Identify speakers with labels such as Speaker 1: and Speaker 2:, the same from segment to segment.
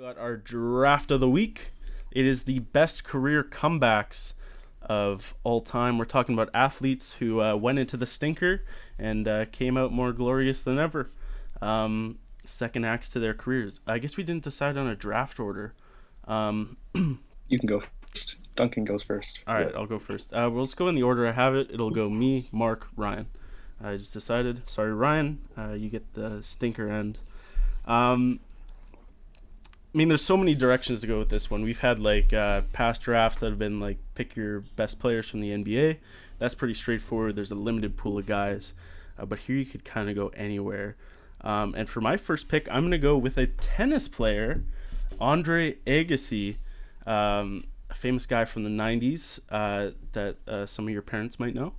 Speaker 1: Got our draft of the week. It is the best career comebacks of all time. We're talking about athletes who went into the stinker and came out more glorious than ever. Second acts to their careers. I guess we didn't decide on a draft order.
Speaker 2: You can go first. Duncan goes first.
Speaker 1: All right, I'll go first. We'll just go in the order I have it. It'll go me, Mark, Ryan. I just decided. Sorry, Ryan. You get the stinker end. I mean, there's so many directions to go with this one. We've had past drafts that have been like pick your best players from the NBA. That's pretty straightforward. There's a limited pool of guys, but here you could kind of go anywhere. And for my first pick, I'm gonna go with a tennis player, Andre Agassi, a famous guy from the '90s that some of your parents might know.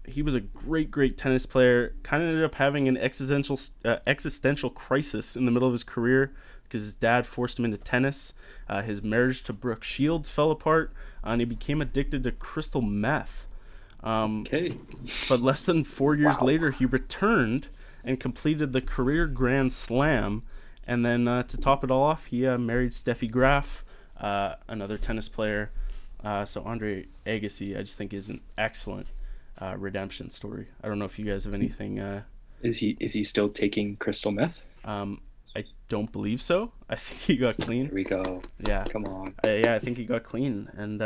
Speaker 1: He was a great tennis player. Kind of ended up having an existential crisis in the middle of his career because his dad forced him into tennis. His marriage to Brooke Shields fell apart, and he became addicted to crystal meth.
Speaker 2: Okay.
Speaker 1: But less than 4 years
Speaker 2: Wow.
Speaker 1: later, he returned and completed the career Grand Slam. And then to top it all off, he married Steffi Graf, another tennis player. So Andre Agassi, I just think, is an excellent redemption story. I don't know if you guys have anything.
Speaker 2: Is he still taking crystal meth?
Speaker 1: I don't believe so. I think he got clean.
Speaker 2: Here we go.
Speaker 1: Yeah.
Speaker 2: Come on.
Speaker 1: Yeah, I think he got clean. And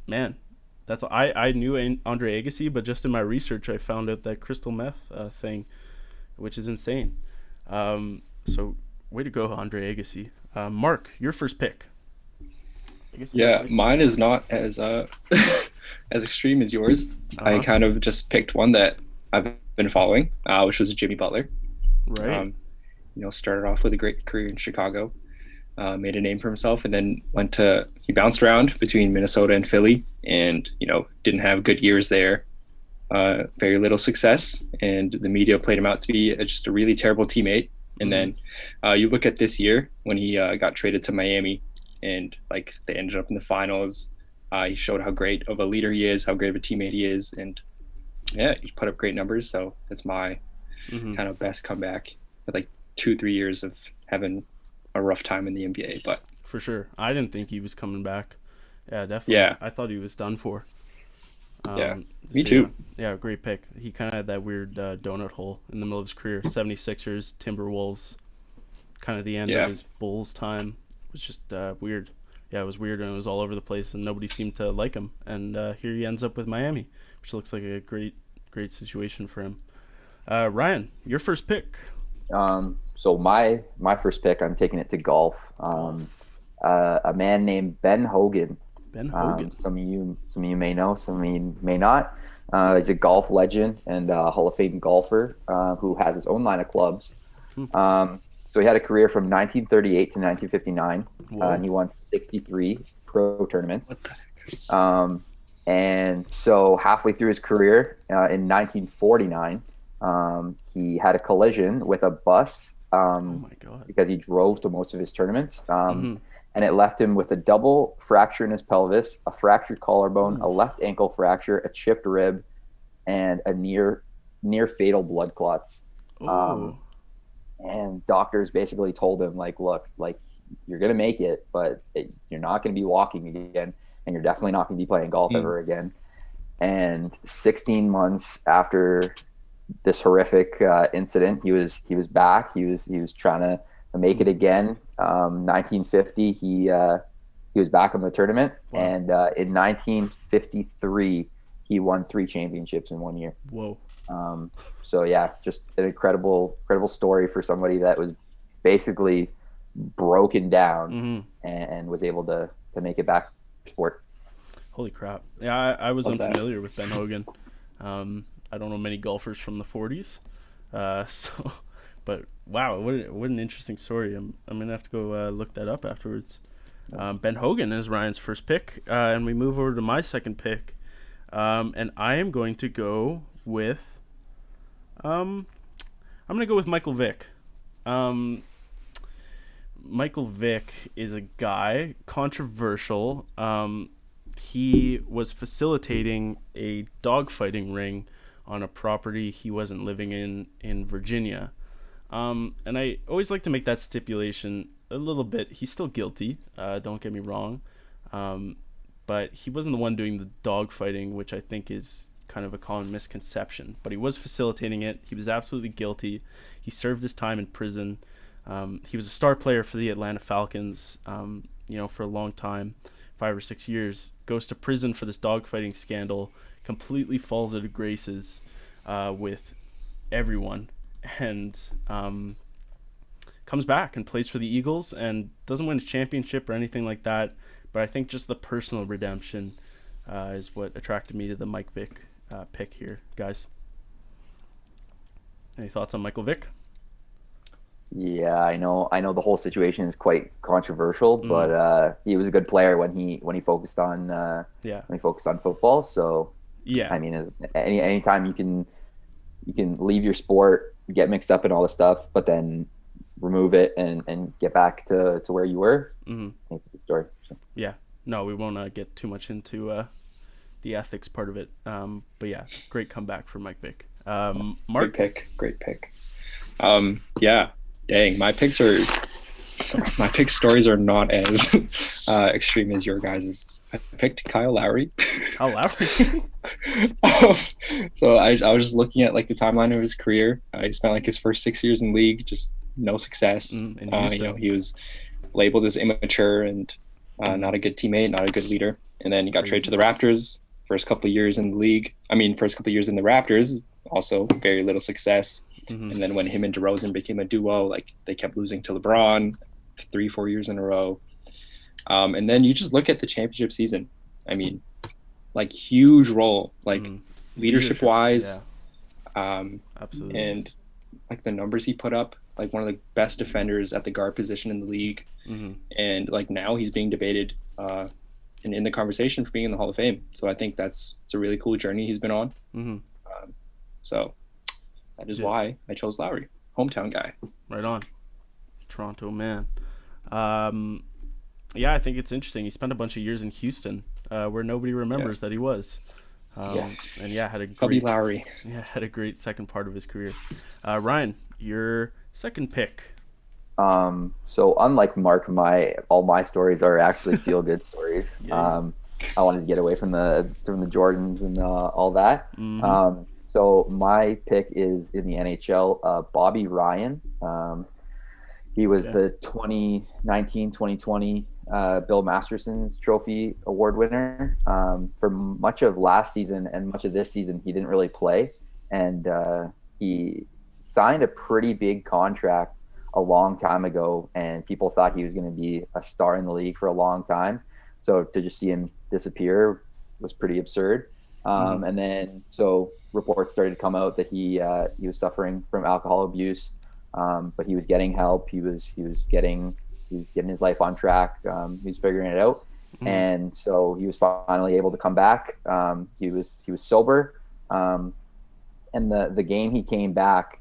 Speaker 1: man, that's I knew Andre Agassi, but just in my research, I found out that crystal meth thing, which is insane. So way to go, Andre Agassi. Mark, your first pick. I guess
Speaker 2: Yeah, mine is not as as extreme as yours. I
Speaker 1: Uh-huh.
Speaker 2: kind of just picked one that I've been following, which was Jimmy Butler.
Speaker 1: Right.
Speaker 2: Started off with a great career in Chicago, made a name for himself, and then he bounced around between Minnesota and Philly, and didn't have good years there. Very little success, and the media played him out to be just a really terrible teammate. And then you look at this year when he got traded to Miami, and they ended up in the finals. He showed how great of a leader he is, how great of a teammate he is, and yeah, he put up great numbers. So that's my
Speaker 1: Mm-hmm.
Speaker 2: kind of best comeback. With 2-3 years of having a rough time in the NBA, but
Speaker 1: For sure. I didn't think he was coming back. Yeah, definitely.
Speaker 2: yeah,
Speaker 1: I thought he was done for.
Speaker 2: yeah,
Speaker 1: Um,
Speaker 2: me
Speaker 1: so
Speaker 2: too.
Speaker 1: yeah, great pick. He kind of had that weird donut hole in the middle of his career. 76ers, Timberwolves, kind of the end of
Speaker 2: Yeah,
Speaker 1: his Bulls time. It was just weird. Yeah, it was weird, and it was all over the place, and nobody seemed to like him. And here he ends up with Miami, which looks like a great situation for him. Ryan, your first pick.
Speaker 3: So my first pick, I'm taking it to golf.
Speaker 1: Golf.
Speaker 3: A man named Ben Hogan.
Speaker 1: Ben Hogan.
Speaker 3: Some of you may know, some of you may not. He's a golf legend and Hall of Fame golfer who has his own line of clubs. So he had a career from 1938 to 1959.
Speaker 1: Whoa.
Speaker 3: And he won 63 pro tournaments.
Speaker 2: what the heck?
Speaker 3: And so halfway through his career, in 1949, he had a collision with a bus
Speaker 1: Oh my god.
Speaker 3: because he drove to most of his tournaments.
Speaker 1: Mm-hmm.
Speaker 3: And it left him with a double fracture in his pelvis, a fractured collarbone,
Speaker 1: Ooh.
Speaker 3: a left ankle fracture, a chipped rib, and a near fatal blood clots.
Speaker 1: Oh.
Speaker 3: And doctors basically told him, look, you're gonna make it, but you're not gonna be walking again, and you're definitely not gonna be playing golf ever again. And 16 months after this horrific incident, he was back. He was trying to make it again. 1950, he was back in the tournament,
Speaker 1: Wow.
Speaker 3: and in 1953, he won 3 championships in 1 year.
Speaker 1: Whoa.
Speaker 3: So yeah, just an incredible story for somebody that was basically broken down
Speaker 1: Mm-hmm.
Speaker 3: and was able to make it back to sport.
Speaker 1: Holy crap. Yeah, I was
Speaker 2: Love that.
Speaker 1: unfamiliar with Ben Hogan. I don't know many golfers from the 40s. So, but wow, what an interesting story. I'm going to have to go look that up afterwards. Ben Hogan is Ryan's first pick. And we move over to my second pick. And I am going to go with I'm going to go with Michael Vick. Michael Vick is a guy, controversial. He was facilitating a dogfighting ring on a property he wasn't living in Virginia. And I always like to make that stipulation a little bit. He's still guilty. Don't get me wrong. But he wasn't the one doing the dog fighting, which I think is kind of a common misconception. But he was facilitating it. He was absolutely guilty. He served his time in prison. He was a star player for the Atlanta Falcons, for a long time, 5 or 6 years. Goes to prison for this dogfighting scandal, completely falls out of graces with everyone, and comes back and plays for the Eagles and doesn't win a championship or anything like that. But I think just the personal redemption is what attracted me to the Mike Vick pick here, guys. Any thoughts on Michael Vick?
Speaker 3: Yeah, I know the whole situation is quite controversial, but he was a good player when he focused on football. So
Speaker 1: yeah,
Speaker 3: I mean, anytime you can leave your sport, get mixed up in all this stuff, but then remove it and get back to where you were.
Speaker 1: Mm-hmm.
Speaker 3: I think it's a good story. So.
Speaker 1: Yeah, no, we won't get too much into the ethics part of it. But yeah, great comeback for Mike Vick. Mark?
Speaker 2: Great pick. Yeah, dang, my pick stories are not as extreme as your guys's. I picked Kyle Lowry.
Speaker 1: Kyle Lowry?
Speaker 2: So I was just looking at like the timeline of his career. He spent like his first 6 years in the league, just no success. He was labeled as immature and not a good teammate, not a good leader. And then he got traded to the Raptors. First couple of years in the Raptors, also very little success. Mm-hmm. And then when him and DeRozan became a duo, like they kept losing to LeBron 3-4 years in a row. And then you just look at the championship season. I mean, like huge role, like leadership wise.
Speaker 1: Yeah. Absolutely. And
Speaker 2: like the numbers he put up, like one of the best defenders at the guard position in the league. Mm-hmm. And like now he's being debated and in the conversation for being in the Hall of Fame. So I think it's a really cool journey he's been on. Mm-hmm. So that is why I chose Lowry, hometown guy.
Speaker 1: Right on. Toronto man. Yeah, I think it's interesting. He spent a bunch of years in Houston, where nobody remembers that he was. And had a great
Speaker 2: Lowry.
Speaker 1: Yeah, had a great second part of his career. Ryan, your second pick.
Speaker 3: So unlike Mark, all my stories are actually feel good stories. Yeah. I wanted to get away from the Jordans and all that. Mm-hmm. So my pick is in the NHL, Bobby Ryan. He was the 2019-2020 Bill Masterson's Trophy Award winner. For much of last season and much of this season, he didn't really play. And he signed a pretty big contract a long time ago, and people thought he was going to be a star in the league for a long time. So to just see him disappear was pretty absurd. And then so reports started to come out that he was suffering from alcohol abuse, but he was getting help. He was getting his life on track. He was figuring it out, and so he was finally able to come back. He was sober, and the game he came back,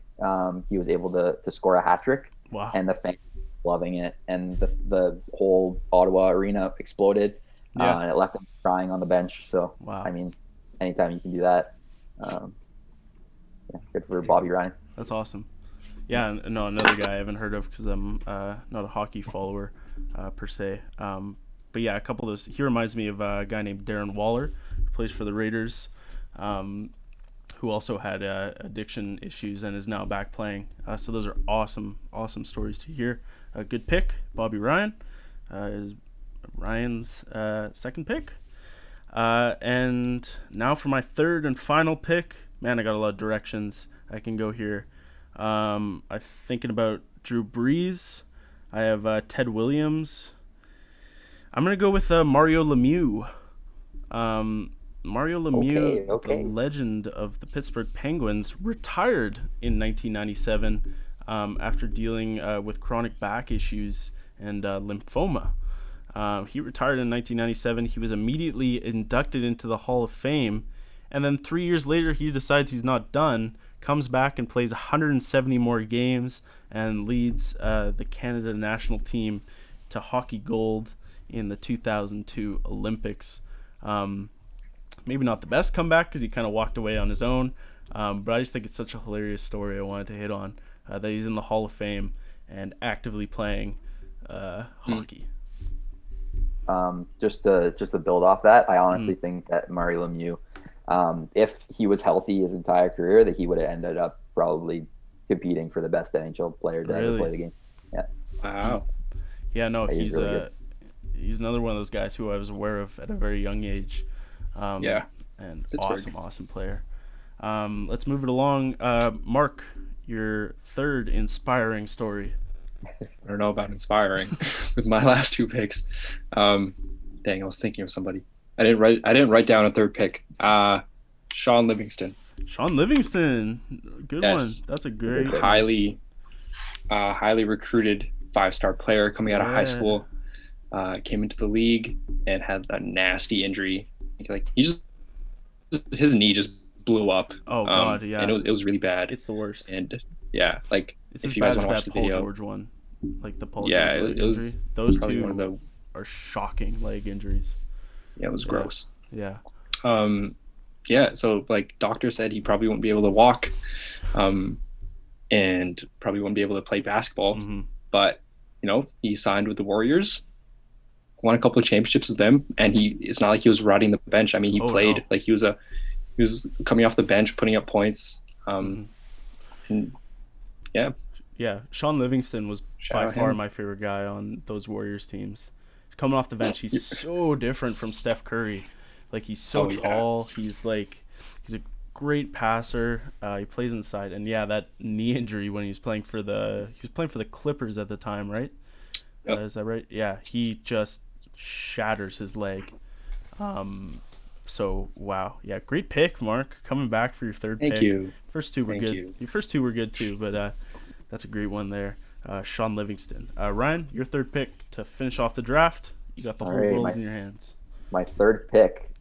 Speaker 3: he was able to score a hat trick.
Speaker 1: Wow.
Speaker 3: And the fans loving it, and the whole Ottawa arena exploded. And it left him crying on the bench. So wow. I mean, anytime you can do that, good for Bobby Ryan.
Speaker 1: That's awesome. Yeah, no, another guy I haven't heard of because I'm not a hockey follower per se. But yeah, a couple of those. He reminds me of a guy named Darren Waller, who plays for the Raiders, who also had addiction issues and is now back playing. So those are awesome stories to hear. A good pick, Bobby Ryan, is Ryan's second pick. And now for my third and final pick. Man, I got a lot of directions I can go here. I'm thinking about Drew Brees. I have Ted Williams. I'm going to go with Mario Lemieux. Mario Lemieux, okay. The legend of the Pittsburgh Penguins, retired in 1997 after dealing with chronic back issues and lymphoma. He retired in 1997. He was immediately inducted into the Hall of Fame. And then 3 years later, he decides he's not done, comes back and plays 170 more games and leads the Canada national team to hockey gold in the 2002 Olympics. Maybe not the best comeback because he kind of walked away on his own, but I just think it's such a hilarious story I wanted to hit on. that he's in the Hall of Fame and actively playing hockey.
Speaker 3: Just to build off that, I honestly think that Mario Lemieux, if he was healthy his entire career, that he would have ended up probably competing for the best NHL player to ever play the game. Yeah.
Speaker 2: Wow.
Speaker 1: Yeah, no,
Speaker 3: He's really
Speaker 1: he's another one of those guys who I was aware of at a very young age.
Speaker 2: Yeah.
Speaker 1: And
Speaker 2: Pittsburgh.
Speaker 1: awesome player. Let's move it along. Mark, your third inspiring story.
Speaker 2: I don't know about inspiring with my last 2 picks. Dang, I was thinking of somebody. I didn't write down a third pick. Sean Livingston.
Speaker 1: Sean Livingston, good one. That's a great,
Speaker 2: highly recruited 5-star player coming out of high school. Came into the league and had a nasty injury. Like his knee just blew up.
Speaker 1: Oh God, yeah.
Speaker 2: And it was really bad.
Speaker 1: It's the worst.
Speaker 2: And yeah, like
Speaker 1: it's
Speaker 2: if
Speaker 1: as
Speaker 2: you guys
Speaker 1: bad
Speaker 2: want
Speaker 1: as
Speaker 2: to watch
Speaker 1: that
Speaker 2: the
Speaker 1: Paul
Speaker 2: video,
Speaker 1: George one, like the Paul
Speaker 2: yeah,
Speaker 1: George leg
Speaker 2: it was
Speaker 1: injury. Those
Speaker 2: probably
Speaker 1: two
Speaker 2: one of the
Speaker 1: are shocking leg injuries.
Speaker 2: Yeah, it was gross.
Speaker 1: Yeah.
Speaker 2: Yeah. So like doctor said, he probably won't be able to walk, and probably won't be able to play basketball.
Speaker 1: Mm-hmm.
Speaker 2: But he signed with the Warriors, won a couple of championships with them, and it's not like he was riding the bench. I mean, he played.
Speaker 1: No.
Speaker 2: Like he was coming off the bench, putting up points. And yeah.
Speaker 1: Yeah, Sean Livingston was
Speaker 2: Shout
Speaker 1: by
Speaker 2: out
Speaker 1: far
Speaker 2: him.
Speaker 1: my favorite guy on those Warriors teams. Coming off the bench, he's so different from Steph Curry. Like he's so tall. He's a great passer. He plays inside, and yeah, that knee injury when he was playing for the Clippers at the time, right?
Speaker 2: Yep.
Speaker 1: Is that right? Yeah, he just shatters his leg. So wow, yeah, great pick, Mark. Coming back for your third pick.
Speaker 2: Thank you.
Speaker 1: First two were
Speaker 2: Thank
Speaker 1: good.
Speaker 2: you.
Speaker 1: Your first two were good too, but that's a great one there. Sean Livingston. Ryan, your third pick to finish off the draft. You got the whole world in your hands.
Speaker 3: My third pick,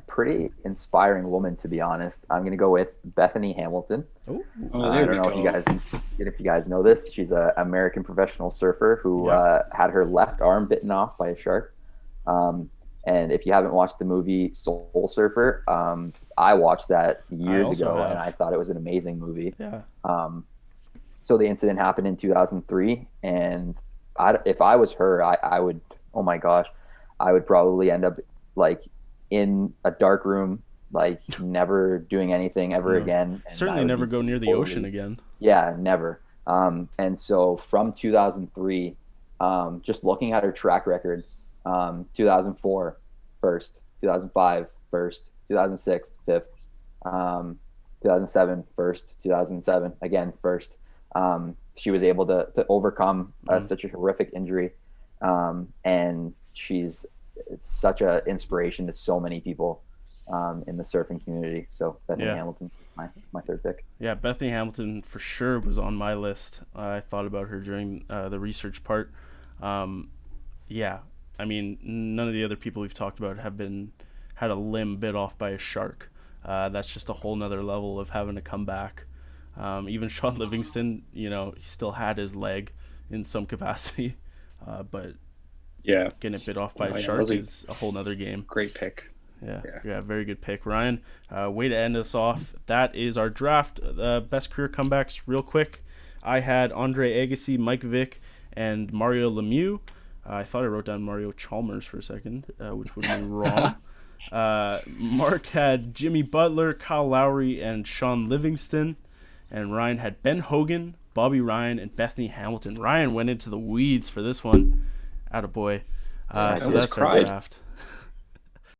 Speaker 3: pretty inspiring woman, to be honest. I'm going to go with Bethany Hamilton.
Speaker 1: Oh,
Speaker 3: I don't know if you guys know this. She's an American professional surfer who had her left arm bitten off by a shark. And if you haven't watched the movie Soul Surfer, I watched that years ago, and I thought it was an amazing movie.
Speaker 1: Yeah.
Speaker 3: So the incident happened in 2003, and if I was her, I would, oh my gosh, I would probably end up like in a dark room, like never doing anything ever again. And
Speaker 1: certainly never go near the ocean again.
Speaker 3: Yeah, never. And so from 2003, just looking at her track record, 2004 first, 2005 first, 2006 fifth, 2007 first, 2007 again first. She was able to overcome such a horrific injury, and she's such an inspiration to so many people in the surfing community. So Bethany Hamilton, my third pick.
Speaker 1: Yeah, Bethany Hamilton for sure was on my list. I thought about her during the research part. Yeah, I mean, none of the other people we've talked about had a limb bit off by a shark. That's just a whole nother level of having to come back. Even Sean Livingston, he still had his leg in some capacity, but getting it bit off by a shark is a whole nother game.
Speaker 2: Great pick.
Speaker 1: Yeah, very good pick, Ryan. Way to end us off. That is our draft. Best career comebacks, real quick. I had Andre Agassi, Mike Vick, and Mario Lemieux. I thought I wrote down Mario Chalmers for a second, which would be wrong. Mark had Jimmy Butler, Kyle Lowry, and Sean Livingston. And Ryan had Ben Hogan, Bobby Ryan, and Bethany Hamilton. Ryan went into the weeds for this one. Attaboy. So that's our draft.